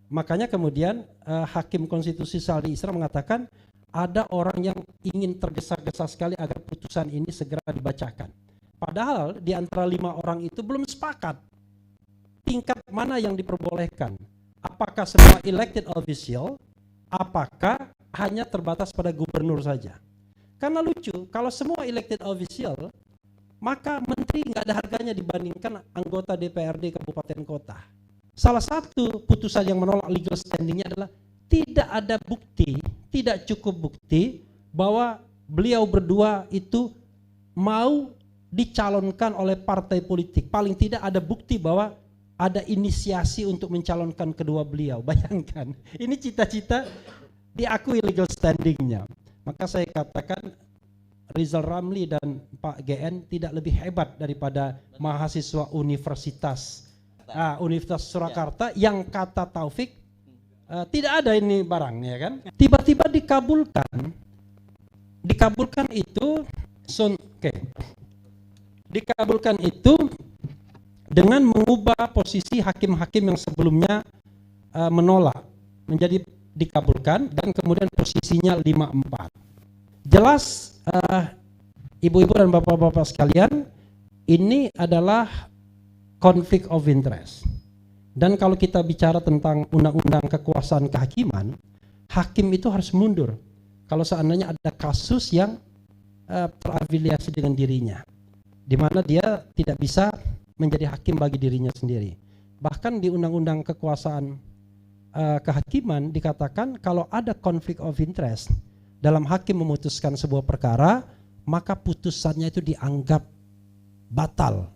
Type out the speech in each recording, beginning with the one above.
Makanya kemudian Hakim Konstitusi Saldi Isra mengatakan ada orang yang ingin tergesa-gesa sekali agar putusan ini segera dibacakan. Padahal di antara 5 orang itu belum sepakat tingkat mana yang diperbolehkan. Apakah semua elected official, apakah hanya terbatas pada gubernur saja. Karena lucu, kalau semua elected official, maka menteri nggak ada harganya dibandingkan anggota DPRD kabupaten kota. Salah satu putusan yang menolak legal standingnya adalah tidak ada bukti, tidak cukup bukti bahwa beliau berdua itu mau dicalonkan oleh partai politik. Paling tidak ada bukti bahwa ada inisiasi untuk mencalonkan kedua beliau. Bayangkan, ini cita-cita diakui legal standingnya. Maka saya katakan Rizal Ramli dan Pak GN tidak lebih hebat daripada mahasiswa Universitas Surakarta yang kata Taufik tidak ada ini barang, ya kan? Tiba-tiba dikabulkan itu dikabulkan itu dengan mengubah posisi hakim-hakim yang sebelumnya menolak menjadi dikabulkan dan kemudian posisinya 5-4. Jelas ibu-ibu dan bapak-bapak sekalian, ini adalah konflik of interest. Dan kalau kita bicara tentang undang-undang kekuasaan kehakiman, hakim itu harus mundur kalau seandainya ada kasus yang terafiliasi dengan dirinya, di mana dia tidak bisa menjadi hakim bagi dirinya sendiri. Bahkan di undang-undang kekuasaan kehakiman dikatakan kalau ada konflik of interest dalam hakim memutuskan sebuah perkara, maka putusannya itu dianggap batal.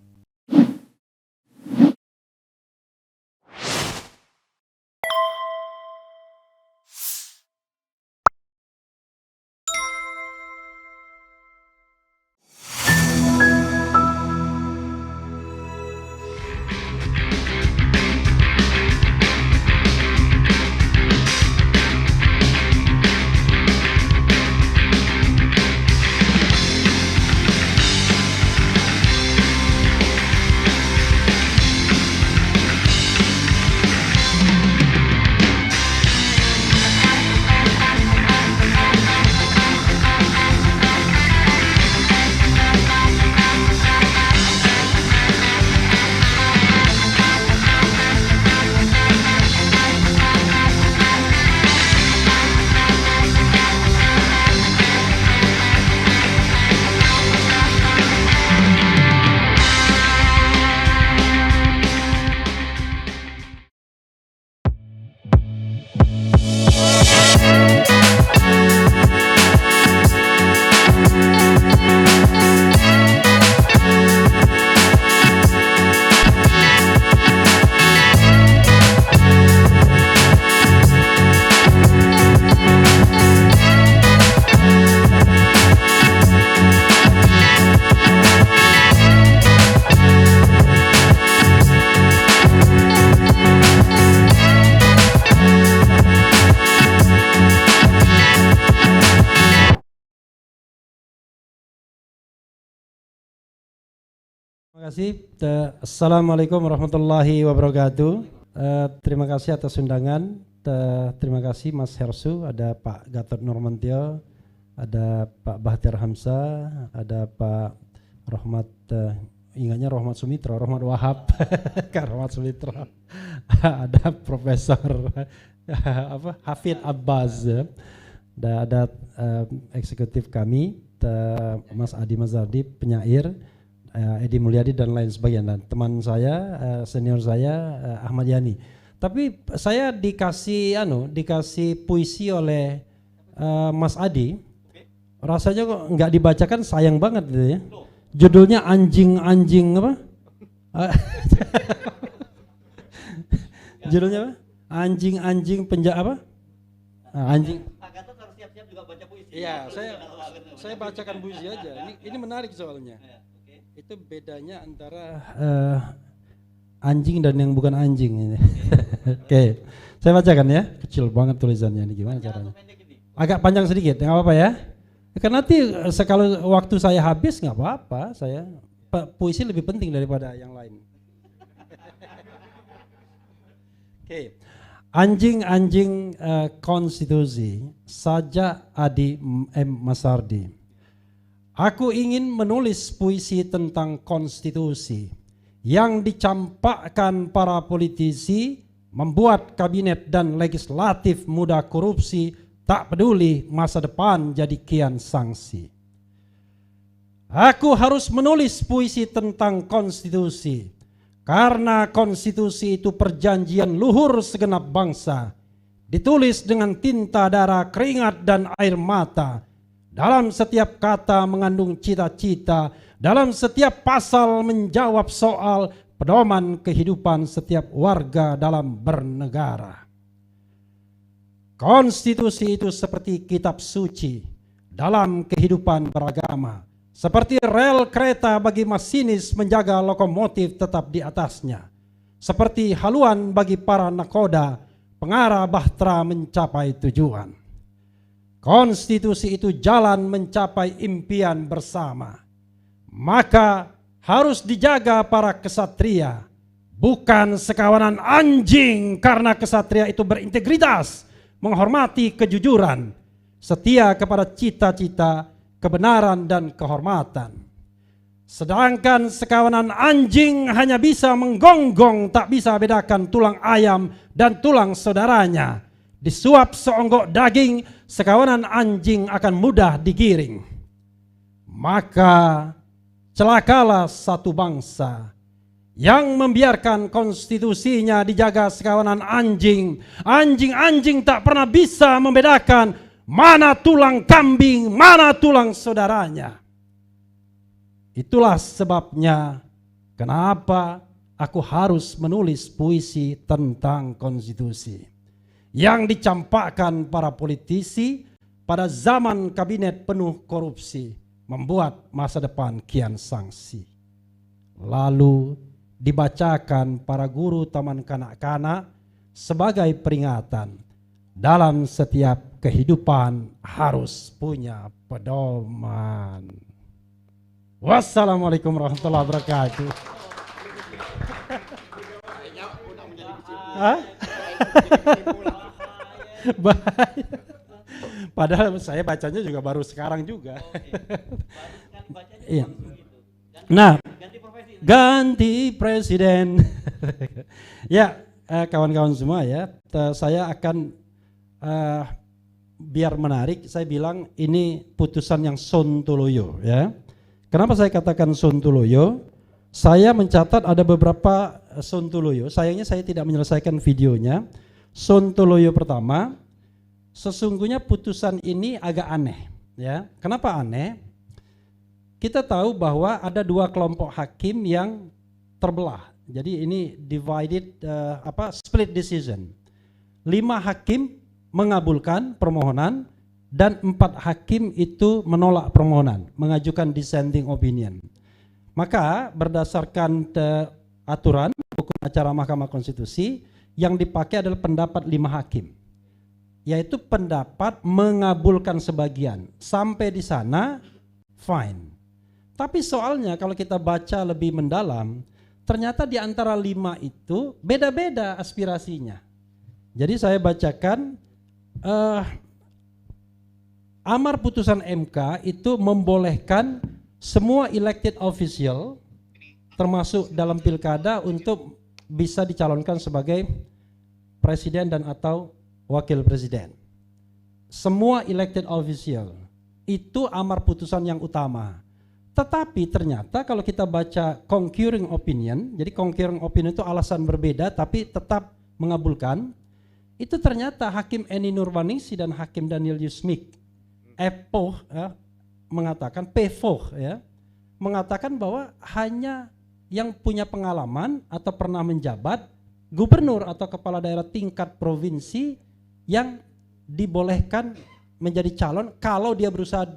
Terima kasih. Assalamualaikum warahmatullahi wabarakatuh. Terima kasih atas undangan. Terima kasih Mas Hersu, ada Pak Gatot Nurmantio, ada Pak Bahtiar Hamzah, ada Pak Rohmat, ingatnya Rohmat Sumitra, Rohmat Wahab, Kak Rohmat Sumitra, ada Profesor Hafid Abbas, dan ada eksekutif kami, Mas Adi Mazardi, penyair, Edi Mulyadi dan lain sebagainya. Dan teman saya, senior saya, Ahmad Yani. Tapi saya dikasih puisi oleh Mas Adi. Rasanya kok nggak dibacakan, sayang banget gitu ya. Judulnya anjing-anjing apa? Judulnya apa? Anjing-anjing apa? Anjing. Pak Gatot harus siap-siap juga baca puisi. Iya, saya bacakan puisi aja. Ini menarik soalnya. Itu bedanya antara anjing dan yang bukan anjing ini. Oke. Saya bacakan ya. Kecil banget tulisannya ini, gimana caranya? Agak panjang sedikit, nggak apa-apa ya. Karena nanti kalau waktu saya habis nggak apa-apa, puisi lebih penting daripada yang lain. Oke. Anjing-anjing konstitusi, Sajak Adi M. Masardi. Aku ingin menulis puisi tentang konstitusi yang dicampakkan para politisi, membuat kabinet dan legislatif mudah korupsi, tak peduli masa depan jadi kian sanksi. Aku harus menulis puisi tentang konstitusi, karena konstitusi itu perjanjian luhur segenap bangsa, ditulis dengan tinta darah, keringat dan air mata. Dalam setiap kata mengandung cita-cita, dalam setiap pasal menjawab soal pedoman kehidupan setiap warga dalam bernegara. Konstitusi itu seperti kitab suci dalam kehidupan beragama, seperti rel kereta bagi masinis menjaga lokomotif tetap di atasnya, seperti haluan bagi para nakoda pengarah bahtera mencapai tujuan. Konstitusi itu jalan mencapai impian bersama. Maka harus dijaga para kesatria, bukan sekawanan anjing, karena kesatria itu berintegritas, menghormati kejujuran, setia kepada cita-cita, kebenaran dan kehormatan. Sedangkan sekawanan anjing hanya bisa menggonggong, tak bisa bedakan tulang ayam dan tulang saudaranya. Disuap seonggok daging, sekawanan anjing akan mudah digiring. Maka celakalah satu bangsa yang membiarkan konstitusinya dijaga sekawanan anjing. Anjing-anjing tak pernah bisa membedakan mana tulang kambing, mana tulang saudaranya. Itulah sebabnya kenapa aku harus menulis puisi tentang konstitusi yang dicampakkan para politisi pada zaman kabinet penuh korupsi, membuat masa depan kian sanksi. Lalu dibacakan para guru taman kanak-kanak sebagai peringatan, dalam setiap kehidupan harus punya pedoman. Wassalamualaikum warahmatullahi wabarakatuh. Padahal saya bacanya juga baru sekarang juga. Iya. Nah, ganti presiden. Ya, kawan-kawan semua ya, saya akan biar menarik, saya bilang ini putusan yang sontoloyo ya. Kenapa saya katakan sontoloyo? Saya mencatat ada beberapa sontoloyo. Sayangnya saya tidak menyelesaikan videonya. Sontoloyo pertama, sesungguhnya putusan ini agak aneh ya. Kenapa aneh? Kita tahu bahwa ada dua kelompok hakim yang terbelah. Jadi ini divided split decision. 5 hakim mengabulkan permohonan dan 4 hakim itu menolak permohonan, mengajukan dissenting opinion. Maka berdasarkan aturan hukum acara Mahkamah Konstitusi, yang dipakai adalah pendapat 5 hakim, yaitu pendapat mengabulkan sebagian. Sampai di sana fine. Tapi soalnya kalau kita baca lebih mendalam, ternyata di antara 5 itu beda-beda aspirasinya. Jadi saya bacakan amar putusan MK itu membolehkan semua elected official termasuk dalam pilkada untuk bisa dicalonkan sebagai presiden dan atau wakil presiden. Semua elected official itu amar putusan yang utama. Tetapi ternyata kalau kita baca concurring opinion, jadi concurring opinion itu alasan berbeda tapi tetap mengabulkan. Itu ternyata Hakim Eni Nurwaningsi dan Hakim Daniel Yusmik Epoh mengatakan, Pevoh ya, mengatakan bahwa hanya yang punya pengalaman atau pernah menjabat gubernur atau kepala daerah tingkat provinsi yang dibolehkan menjadi calon kalau dia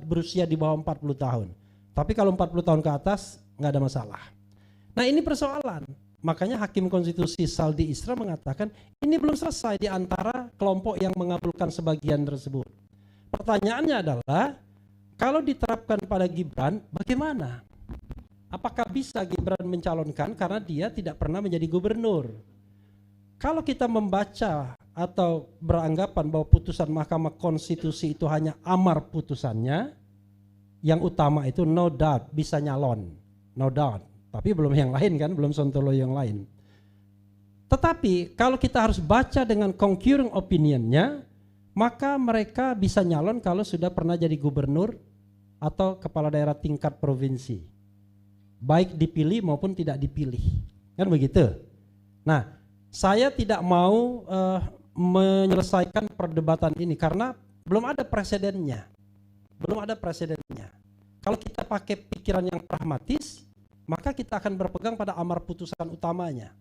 berusia di bawah 40 tahun. Tapi kalau 40 tahun ke atas nggak ada masalah. Nah ini persoalan. Makanya Hakim Konstitusi Saldi Isra mengatakan ini belum selesai di antara kelompok yang mengabulkan sebagian tersebut. Pertanyaannya adalah kalau diterapkan pada Gibran bagaimana? Apakah bisa Gibran mencalonkan karena dia tidak pernah menjadi gubernur? Kalau kita membaca atau beranggapan bahwa putusan Mahkamah Konstitusi itu hanya amar putusannya, yang utama itu no doubt bisa nyalon, no doubt. Tapi belum yang lain kan, belum Sontoloyo yang lain. Tetapi kalau kita harus baca dengan concurring opinionnya, maka mereka bisa nyalon kalau sudah pernah jadi gubernur atau kepala daerah tingkat provinsi, baik dipilih maupun tidak dipilih, kan begitu. Nah, saya tidak mau menyelesaikan perdebatan ini karena belum ada presidennya. Kalau kita pakai pikiran yang pragmatis, maka kita akan berpegang pada amar putusan utamanya.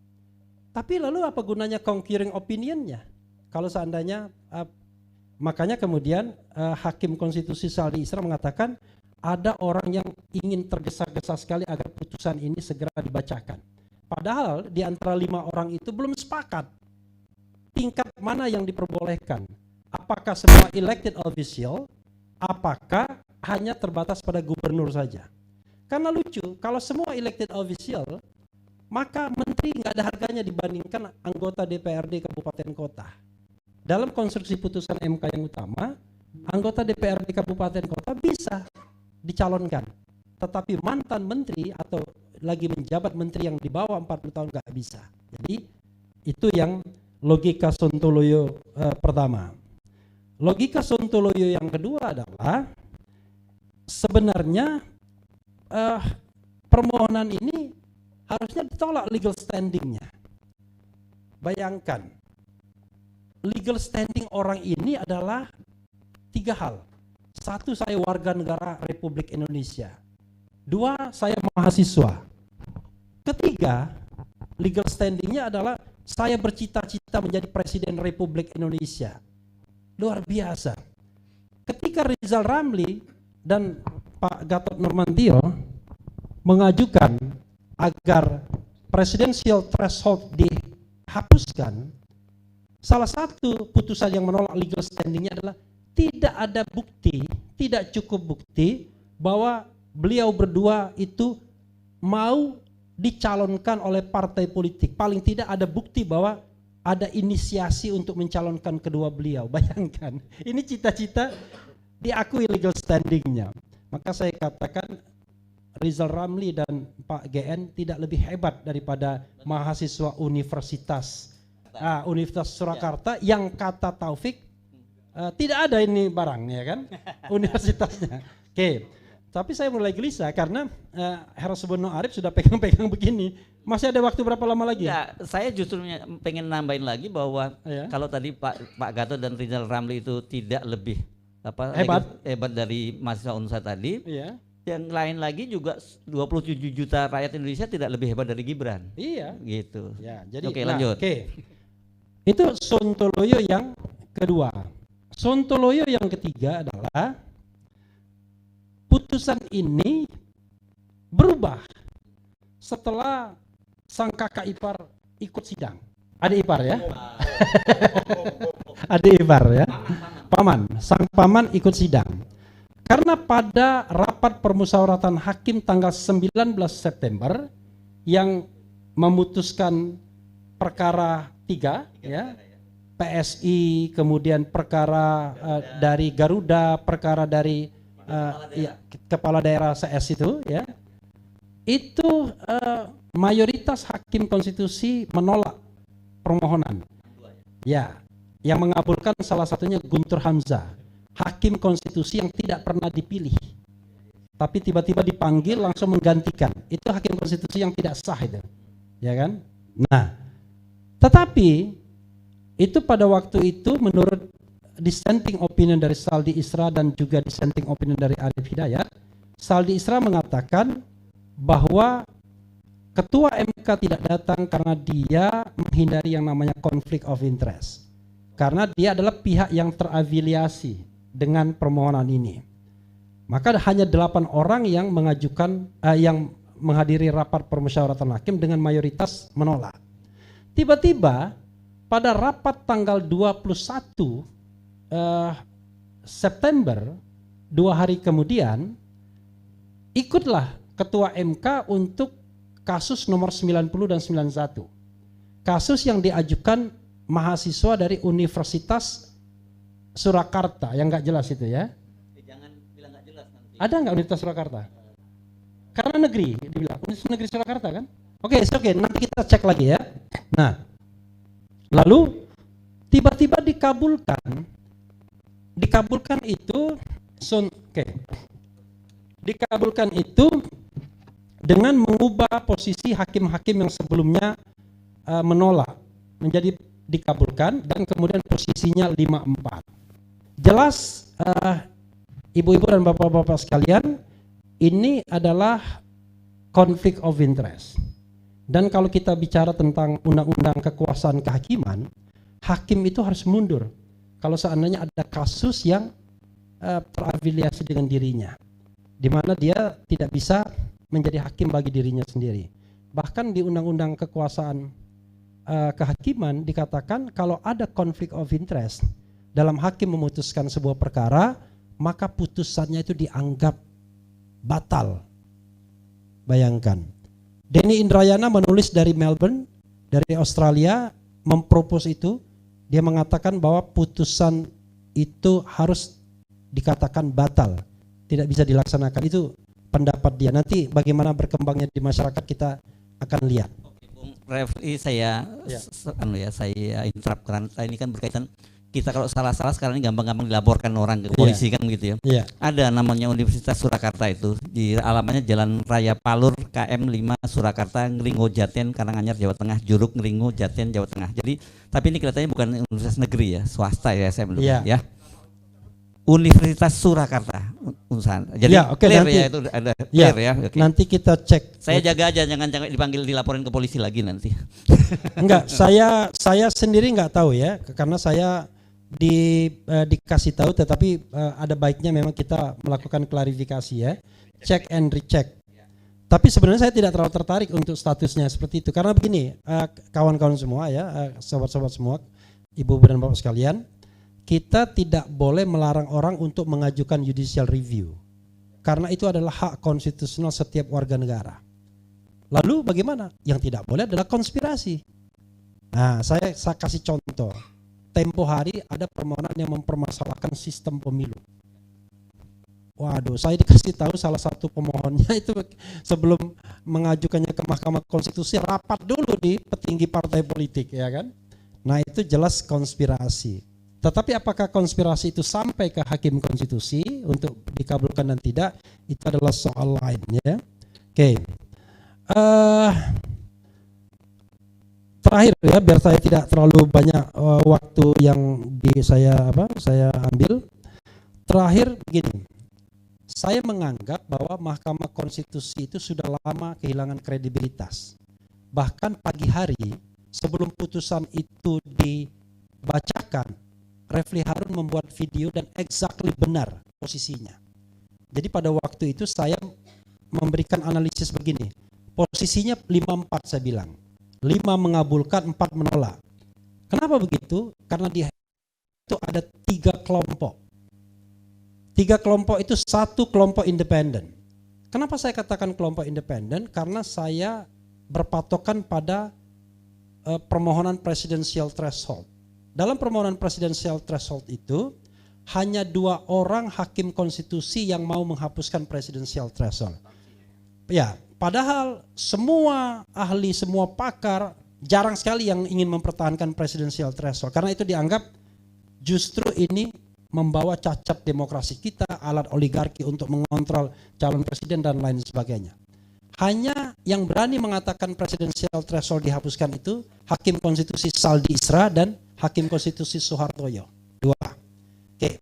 Tapi lalu apa gunanya concurring opinionnya? Kalau seandainya, makanya kemudian Hakim Konstitusi Saldi Isra mengatakan ada orang yang ingin tergesa-gesa sekali agar putusan ini segera dibacakan. Padahal di antara 5 orang itu belum sepakat tingkat mana yang diperbolehkan. Apakah semua elected official, apakah hanya terbatas pada gubernur saja. Karena lucu, kalau semua elected official, maka menteri nggak ada harganya dibandingkan anggota DPRD kabupaten kota. Dalam konstruksi putusan MK yang utama, anggota DPRD kabupaten kota bisa dicalonkan. Tetapi mantan menteri atau lagi menjabat menteri yang di bawah 40 tahun nggak bisa. Jadi itu yang logika Sontoloyo pertama. Logika Sontoloyo yang kedua adalah sebenarnya permohonan ini harusnya ditolak legal standingnya. Bayangkan, legal standing orang ini adalah 3 hal. 1, saya warga negara Republik Indonesia. 2, saya mahasiswa. 3, legal standingnya adalah saya bercita-cita menjadi Presiden Republik Indonesia. Luar biasa. Ketika Rizal Ramli dan Pak Gatot Nurmantio mengajukan agar presidensial threshold dihapuskan, salah satu putusan yang menolak legal standingnya adalah tidak ada bukti, tidak cukup bukti bahwa beliau berdua itu mau dicalonkan oleh partai politik. Paling tidak ada bukti bahwa ada inisiasi untuk mencalonkan kedua beliau. Bayangkan, ini cita-cita diakui legal standingnya. Maka saya katakan Rizal Ramli dan Pak GN tidak lebih hebat daripada mahasiswa Universitas Surakarta yang kata Taufik tidak ada ini barang, ya kan, universitasnya. Oke. Tapi saya mulai gelisah karena Herosubono Arif sudah pegang-pegang begini. Masih ada waktu berapa lama lagi? Ya, saya justru pengen nambahin lagi bahwa kalau tadi Pak Gatot dan Rizal Ramli itu tidak lebih hebat dari mahasiswa Unsa tadi. Iya. Yang lain lagi juga 27 juta rakyat Indonesia tidak lebih hebat dari Gibran. Iya. Gitu. Ya, jadi oke, lanjut. Oke. Itu Sontoloyo yang kedua. Sontoloyo yang ketiga adalah putusan ini berubah setelah sang kakak ipar ikut sidang. Adik ipar ya. Adik ipar ya. Paman, sang paman ikut sidang. Karena pada rapat permusyawaratan hakim tanggal 19 September yang memutuskan perkara 3 ya, PSI, kemudian perkara dari Garuda, perkara dari kepala daerah CS itu ya, itu mayoritas hakim konstitusi menolak permohonan. Ya, yang mengabulkan salah satunya Guntur Hamzah, hakim konstitusi yang tidak pernah dipilih, tapi tiba-tiba dipanggil langsung menggantikan. Itu hakim konstitusi yang tidak sah itu, ya kan? Nah, tetapi itu pada waktu itu menurut dissenting opinion dari Saldi Isra dan juga dissenting opinion dari Arief Hidayat, Saldi Isra mengatakan bahwa ketua MK tidak datang karena dia menghindari yang namanya conflict of interest. Karena dia adalah pihak yang terafiliasi dengan permohonan ini. Maka hanya 8 orang yang mengajukan, yang menghadiri rapat permusyawaratan hakim dengan mayoritas menolak. Tiba-tiba pada rapat tanggal 21 September, 2 hari kemudian, ikutlah ketua MK untuk kasus nomor 90 dan 91. Kasus yang diajukan mahasiswa dari Universitas Surakarta yang nggak jelas itu ya. Jangan bilang nggak jelas nanti. Ada nggak Universitas Surakarta? Karena negeri, dibilang Universitas Negeri Surakarta kan? Oke, nanti kita cek lagi ya. Nah, lalu tiba-tiba dikabulkan itu, dikabulkan itu dengan mengubah posisi hakim-hakim yang sebelumnya menolak menjadi dikabulkan dan kemudian posisinya 5-4. Jelas ibu-ibu dan bapak-bapak sekalian, ini adalah konflik of interest. Dan kalau kita bicara tentang undang-undang kekuasaan kehakiman, hakim itu harus mundur kalau seandainya ada kasus yang terafiliasi dengan dirinya, di mana dia tidak bisa menjadi hakim bagi dirinya sendiri. Bahkan di undang-undang kekuasaan kehakiman dikatakan kalau ada konflik of interest dalam hakim memutuskan sebuah perkara, maka putusannya itu dianggap batal. Bayangkan, Denny Indrayana menulis dari Melbourne, dari Australia, mempropos itu. Dia mengatakan bahwa putusan itu harus dikatakan batal, tidak bisa dilaksanakan. Itu pendapat dia. Nanti bagaimana berkembangnya di masyarakat kita akan lihat. Oke, Bung Refli, saya interrupt karena ini kan berkaitan, kita kalau salah-salah sekarang ini gampang-gampang dilaporkan orang ke polisi kan begitu ya. Ada namanya Universitas Surakarta itu, di alamannya Jalan Raya Palur KM 5 Surakarta, Ngringo Jaten, Karanganyar, Jawa Tengah, Juruk, Ngringo Jaten, Jawa Tengah. Jadi tapi ini kelihatannya bukan universitas negeri ya, swasta ya saya belum ya. Universitas Surakarta urusan. Jadi clear nanti, ya itu ada clear ya. Nanti kita cek. Saya jaga aja jangan dipanggil dilaporin ke polisi lagi nanti. Enggak, saya sendiri enggak tahu ya, karena saya dikasih tahu, tetapi ada baiknya memang kita melakukan klarifikasi ya, check and recheck. Tapi sebenarnya saya tidak terlalu tertarik untuk statusnya seperti itu, karena begini, kawan-kawan semua ya, sobat-sobat semua, ibu dan bapak sekalian, kita tidak boleh melarang orang untuk mengajukan judicial review, karena itu adalah hak konstitusional setiap warga negara. Lalu bagaimana? Yang tidak boleh adalah konspirasi. Nah, saya kasih contoh. Tempo hari ada permohonan yang mempermasalahkan sistem pemilu. Waduh, saya dikasih tahu salah satu pemohonnya itu sebelum mengajukannya ke Mahkamah Konstitusi rapat dulu di petinggi partai politik, ya kan? Nah, itu jelas konspirasi. Tetapi apakah konspirasi itu sampai ke hakim konstitusi untuk dikabulkan dan tidak, itu adalah soal lain ya. Oke. Terakhir ya, biar saya tidak terlalu banyak waktu yang saya ambil. Terakhir begini, saya menganggap bahwa Mahkamah Konstitusi itu sudah lama kehilangan kredibilitas. Bahkan pagi hari sebelum putusan itu dibacakan, Refli Harun membuat video dan exactly benar posisinya. Jadi pada waktu itu saya memberikan analisis begini, posisinya 5-4 saya bilang. 5 mengabulkan, 4 menolak. Kenapa begitu? Karena di itu ada 3 kelompok. 3 kelompok itu satu kelompok independen. Kenapa saya katakan kelompok independen? Karena saya berpatokan pada permohonan presidential threshold. Dalam permohonan presidential threshold itu hanya 2 orang hakim konstitusi yang mau menghapuskan presidential threshold. Ya. Padahal semua ahli, semua pakar jarang sekali yang ingin mempertahankan presidensial threshold. Karena itu dianggap justru ini membawa cacat demokrasi kita, alat oligarki untuk mengontrol calon presiden dan lain sebagainya. Hanya yang berani mengatakan presidensial threshold dihapuskan itu Hakim Konstitusi Saldi Isra dan Hakim Konstitusi Soehartoyo. 2. Oke.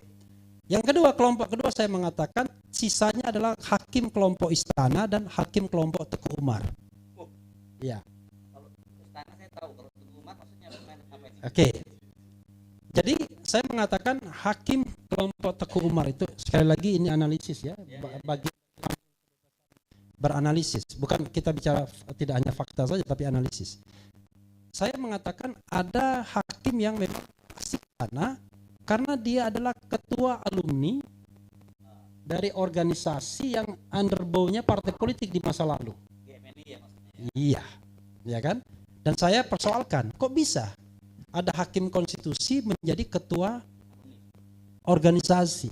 Yang kedua, kelompok kedua saya mengatakan sisanya adalah hakim kelompok Istana dan hakim kelompok Teguh Umar. Iya. Kalau Istana saya tahu, kalau Teguh Umar maksudnya apa ini? Oke. Jadi saya mengatakan hakim kelompok Teguh Umar itu, sekali lagi ini analisis ya, bagi beranalisis, bukan kita bicara tidak hanya fakta saja tapi analisis. Saya mengatakan ada hakim yang memang asik karena dia adalah ketua alumni dari organisasi yang underbow-nya partai politik di masa lalu. GMNI ya maksudnya. Iya, ya kan? Dan saya persoalkan, kok bisa? ada hakim konstitusi menjadi ketua organisasi.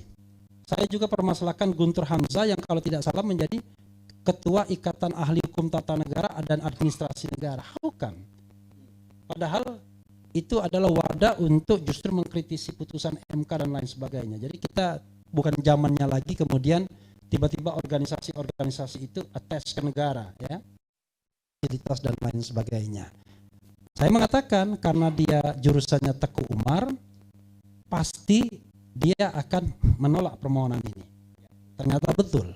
Saya juga permasalahkan Guntur Hamzah yang kalau tidak salah menjadi ketua Ikatan Ahli Hukum Tata Negara dan Administrasi Negara. Bukan. Padahal itu adalah wadah untuk justru mengkritisi putusan MK dan lain sebagainya. Jadi kita bukan zamannya lagi kemudian tiba-tiba organisasi-organisasi itu attach ke negara, ya, fasilitas dan lain sebagainya. Saya mengatakan karena dia jurusannya Teguh Umar, pasti dia akan menolak permohonan ini. Ternyata betul.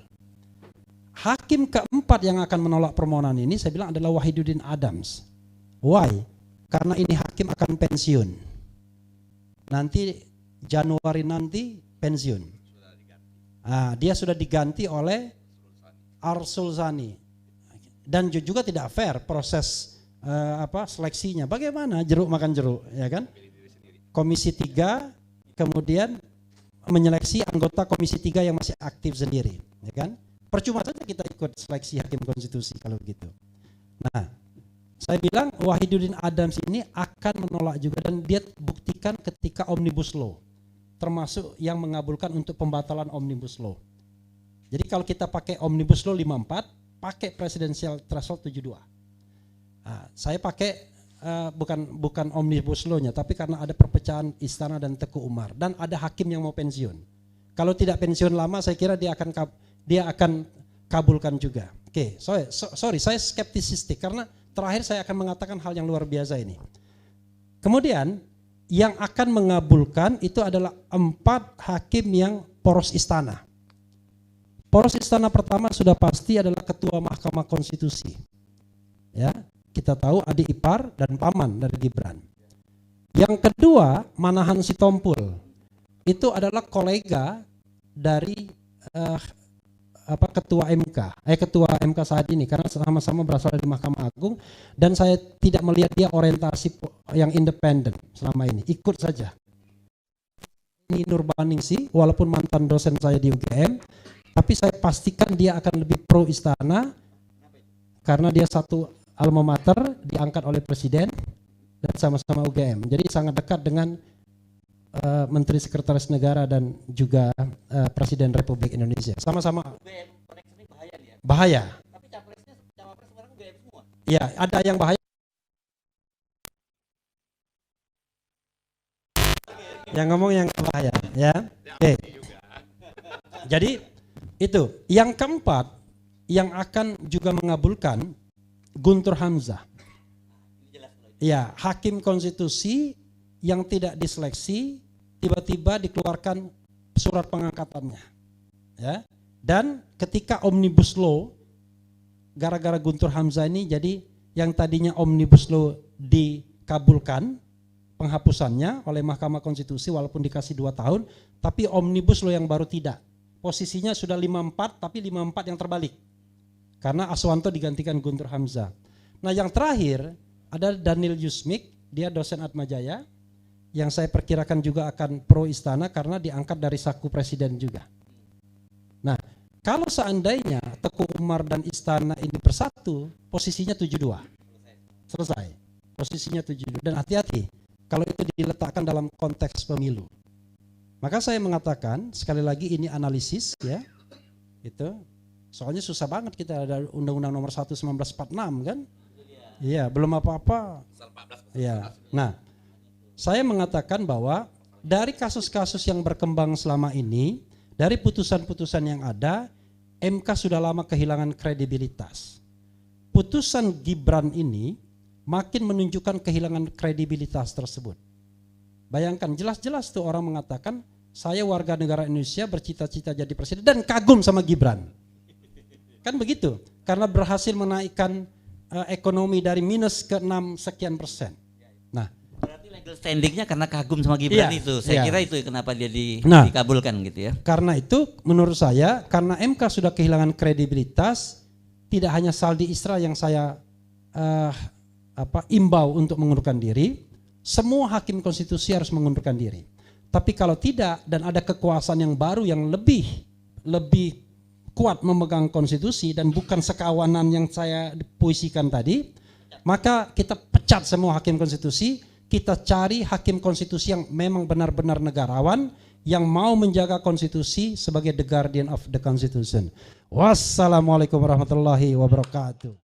Hakim keempat yang akan menolak permohonan ini saya bilang adalah Wahiduddin Adams. Why? Karena ini hakim akan pensiun. Nanti Januari nanti pensiun. Dia sudah diganti oleh Arsul Sani. Dan juga tidak fair proses seleksinya. Bagaimana jeruk makan jeruk, ya kan? Komisi 3 kemudian menyeleksi anggota Komisi 3 yang masih aktif sendiri, ya kan? Percuma saja kita ikut seleksi hakim konstitusi kalau begitu. Nah, saya bilang Wahiduddin Adams ini akan menolak juga dan dia buktikan ketika Omnibus Law, termasuk yang mengabulkan untuk pembatalan Omnibus Law. Jadi kalau kita pakai Omnibus Law 54, pakai Presidential Threshold 72. Saya pakai bukan Omnibus Law-nya, tapi karena ada perpecahan Istana dan Teguh Umar dan ada hakim yang mau pensiun. Kalau tidak pensiun lama, saya kira dia akan kabulkan juga. Oke, sorry, saya skeptisistik karena terakhir saya akan mengatakan hal yang luar biasa ini. Kemudian yang akan mengabulkan itu adalah 4 hakim yang poros istana. Poros istana pertama sudah pasti adalah Ketua Mahkamah Konstitusi. Ya. Kita tahu adik ipar dan paman dari Gibran. Yang kedua, Manahan Sitompul. Itu adalah kolega dari ketua MK saat ini karena sama-sama berasal dari Mahkamah Agung dan saya tidak melihat dia orientasi yang independen selama ini. Ikut saja. Ini Nurbaningsih walaupun mantan dosen saya di UGM, tapi saya pastikan dia akan lebih pro istana karena dia satu alma mater diangkat oleh presiden dan sama-sama UGM. Jadi sangat dekat dengan Menteri Sekretaris Negara dan juga Presiden Republik Indonesia. Sama-sama UGM koneksi ini bahaya dia. Bahaya. Tapi capresnya cawapres sekarang UGM semua. Ya, ada yang bahaya. Yang ngomong yang bahaya, ya. Oke. Jadi itu. Yang keempat yang akan juga mengabulkan Guntur Hamzah. Ya, hakim konstitusi yang tidak diseleksi tiba-tiba dikeluarkan surat pengangkatannya. Ya. Dan ketika Omnibus Law gara-gara Guntur Hamzah ini jadi yang tadinya Omnibus Law dikabulkan penghapusannya oleh Mahkamah Konstitusi walaupun dikasih 2 tahun, tapi Omnibus Law yang baru tidak. Posisinya sudah 54 tapi 54 yang terbalik. Karena Aswanto digantikan Guntur Hamzah. Nah yang terakhir ada Daniel Yusmik, dia dosen Atmajaya, yang saya perkirakan juga akan pro istana karena diangkat dari saku presiden juga. Nah kalau seandainya Teguh Umar dan istana ini bersatu, posisinya 72. Selesai, posisinya 72. Dan hati-hati kalau itu diletakkan dalam konteks pemilu. Maka saya mengatakan, sekali lagi ini analisis ya, itu. Soalnya susah banget kita ada Undang-Undang Nomor 1 1946 kan? Iya, belum apa-apa. Iya. Nah, saya mengatakan bahwa dari kasus-kasus yang berkembang selama ini, dari putusan-putusan yang ada, MK sudah lama kehilangan kredibilitas. Putusan Gibran ini makin menunjukkan kehilangan kredibilitas tersebut. Bayangkan, jelas-jelas tuh orang mengatakan, saya warga negara Indonesia bercita-cita jadi presiden dan kagum sama Gibran. Kan begitu, karena berhasil menaikkan ekonomi dari minus ke 6 sekian persen. Nah, berarti legal standingnya karena kagum sama Gibran iya, itu. Saya iya. kira itu kenapa dia dikabulkan gitu ya. Karena itu menurut saya, karena MK sudah kehilangan kredibilitas, tidak hanya Saldi Isra yang saya imbau untuk mengundurkan diri, semua hakim konstitusi harus mengundurkan diri. Tapi kalau tidak dan ada kekuasaan yang baru yang lebih kuat memegang konstitusi dan bukan sekawanan yang saya puisikan tadi, maka kita pecat semua hakim konstitusi, kita cari hakim konstitusi yang memang benar-benar negarawan, yang mau menjaga konstitusi sebagai the guardian of the constitution. Wassalamualaikum warahmatullahi wabarakatuh.